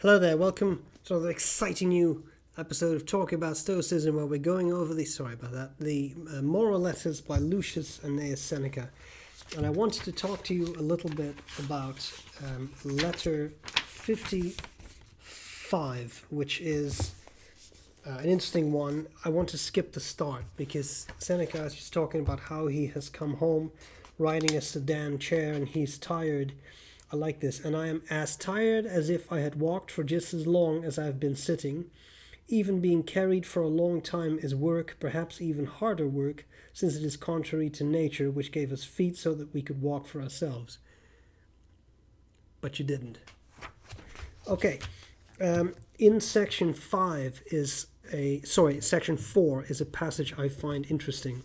Hello there, welcome to another exciting new episode of Talking About Stoicism, where we're going over the moral letters by Lucius Annaeus Seneca. And I wanted to talk to you a little bit about letter 55, which is an interesting one. I want to skip the start because Seneca is just talking about how he has come home riding a sedan chair and he's tired. I like this. And I am as tired as if I had walked for just as long as I have been sitting. Even being carried for a long time is work, perhaps even harder work, since it is contrary to nature, which gave us feet so that we could walk for ourselves. But you didn't. Okay. In section 4 is a passage I find interesting.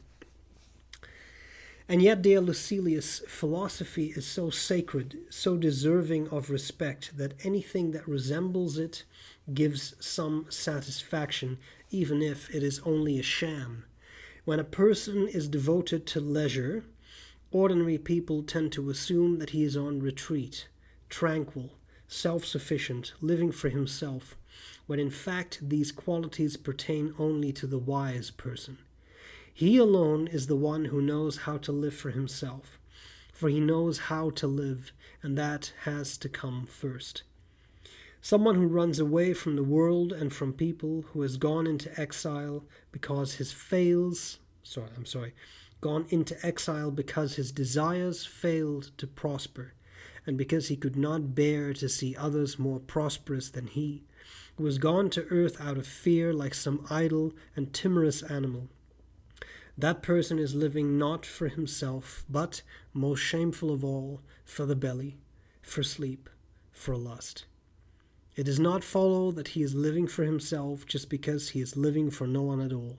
And yet, dear Lucilius, philosophy is so sacred, so deserving of respect, that anything that resembles it gives some satisfaction, even if it is only a sham. When a person is devoted to leisure, ordinary people tend to assume that he is on retreat, tranquil, self-sufficient, living for himself, when in fact these qualities pertain only to the wise person. He alone is the one who knows how to live for himself, for he knows how to live, and that has to come first. Someone who runs away from the world and from people, who has gone into exile because his desires failed to prosper, and because he could not bear to see others more prosperous than he, who has gone to earth out of fear like some idle and timorous animal. That person is living not for himself, but, most shameful of all, for the belly, for sleep, for lust. It does not follow that he is living for himself just because he is living for no one at all.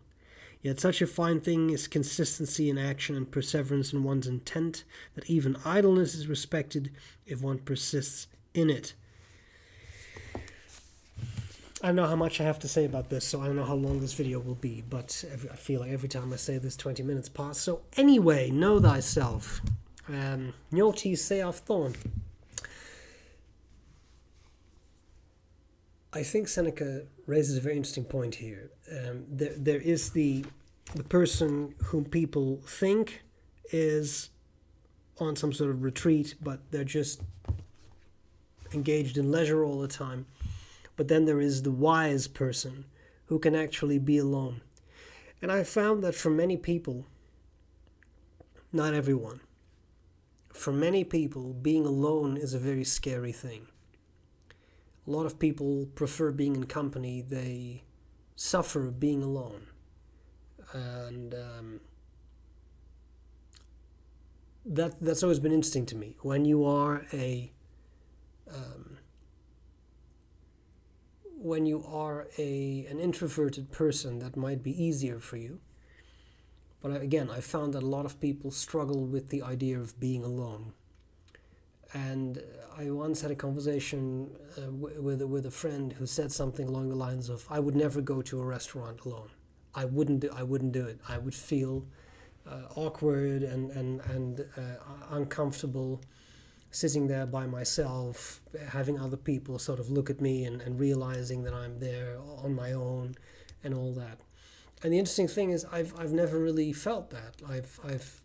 Yet such a fine thing is consistency in action and perseverance in one's intent, that even idleness is respected if one persists in it. I don't know how much I have to say about this, so I don't know how long this video will be, but I feel like every time I say this, 20 minutes pass. So anyway, know thyself. Noti seaf thon. I think Seneca raises a very interesting point here. There is the person whom people think is on some sort of retreat, but they're just engaged in leisure all the time. But then there is the wise person who can actually be alone. And I found that for many people, not everyone, for many people, being alone is a very scary thing. A lot of people prefer being in company. They suffer being alone. And that's always been interesting to me. When you are an introverted person, that might be easier for you. But again, I found that a lot of people struggle with the idea of being alone. And I once had a conversation with a friend who said something along the lines of, I would never go to a restaurant alone. I wouldn't do it. I would feel awkward and uncomfortable sitting there by myself, having other people sort of look at me and realizing that I'm there on my own and all that. And the interesting thing is I've never really felt that. I've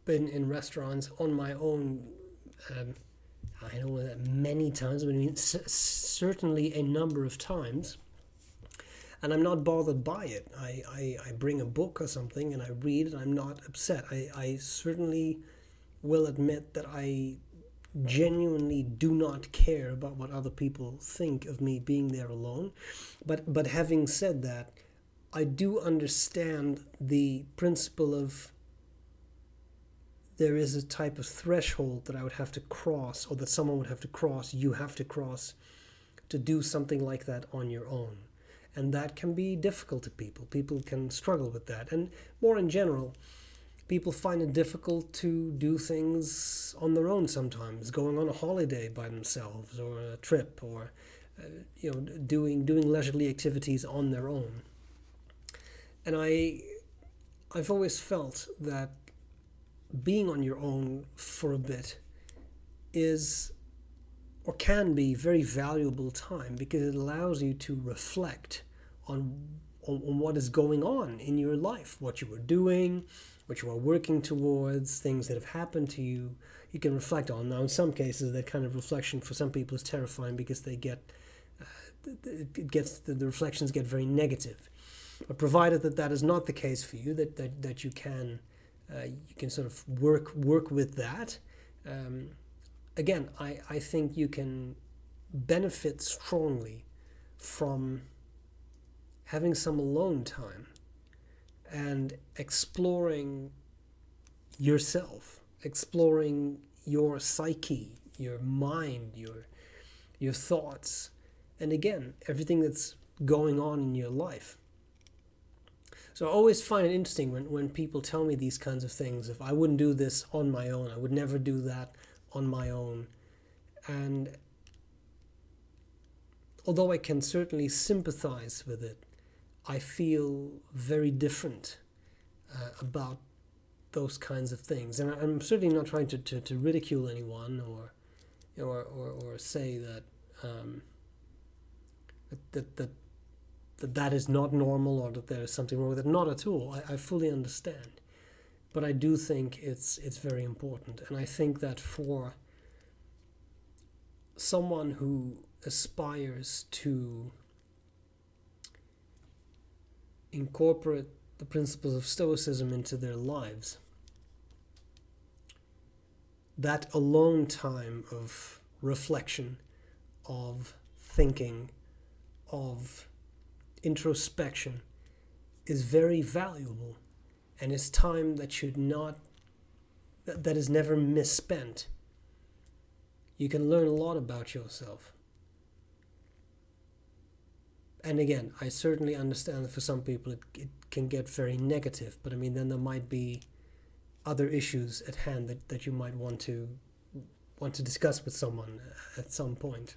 been in restaurants on my own, I don't know that many times, but I mean certainly a number of times. And I'm not bothered by it. I bring a book or something and I read and I'm not upset. I certainly will admit that I genuinely do not care about what other people think of me being there alone. But having said that, I do understand the principle of there is a type of threshold that I would have to cross, or that someone would have to cross, you have to cross, to do something like that on your own. And that can be difficult to people. People can struggle with that. And more in general, people find it difficult to do things on their own sometimes, going on a holiday by themselves, or a trip, or doing leisurely activities on their own. And I've always felt that being on your own for a bit is or can be very valuable time, because it allows you to reflect on what is going on in your life, what you were doing, what you are working towards, things that have happened to you. You can reflect on. Now, in some cases, that kind of reflection for some people is terrifying, because they get the reflections get very negative. But provided that is not the case for you, that you can sort of work with that. Again, I think you can benefit strongly from having some alone time and exploring yourself, exploring your psyche, your mind, your thoughts, and again, everything that's going on in your life. So I always find it interesting when people tell me these kinds of things. If I wouldn't do this on my own, I would never do that on my own. And although I can certainly sympathize with it, I feel very different about those kinds of things. And I'm certainly not trying to ridicule anyone or say that that is not normal, or that there is something wrong with it. Not at all. I fully understand. But I do think it's very important. And I think that for someone who aspires to incorporate the principles of Stoicism into their lives, that alone time of reflection, of thinking, of introspection is very valuable, and is time that that is never misspent. You can learn a lot about yourself. And again, I certainly understand that for some people it can get very negative, but I mean, then there might be other issues at hand that you might want to discuss with someone at some point.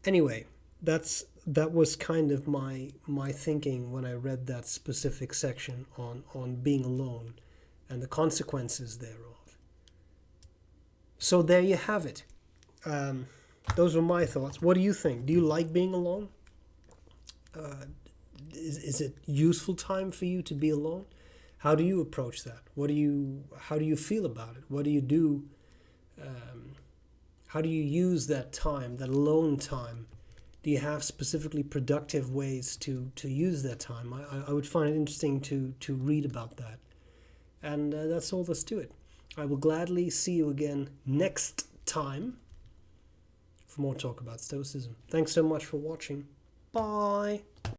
Anyway, that was kind of my thinking when I read that specific section on being alone and the consequences thereof. So there you have it. Those were my thoughts. What do you think? Do you like being alone? Is it useful time for you to be alone? How do you approach that? How do you feel about it? What do you do? How do you use that time, that alone time? Do you have specifically productive ways to use that time? I would find it interesting to read about that. And that's all there's to it. I will gladly see you again next time for more talk about Stoicism. Thanks so much for watching. Bye.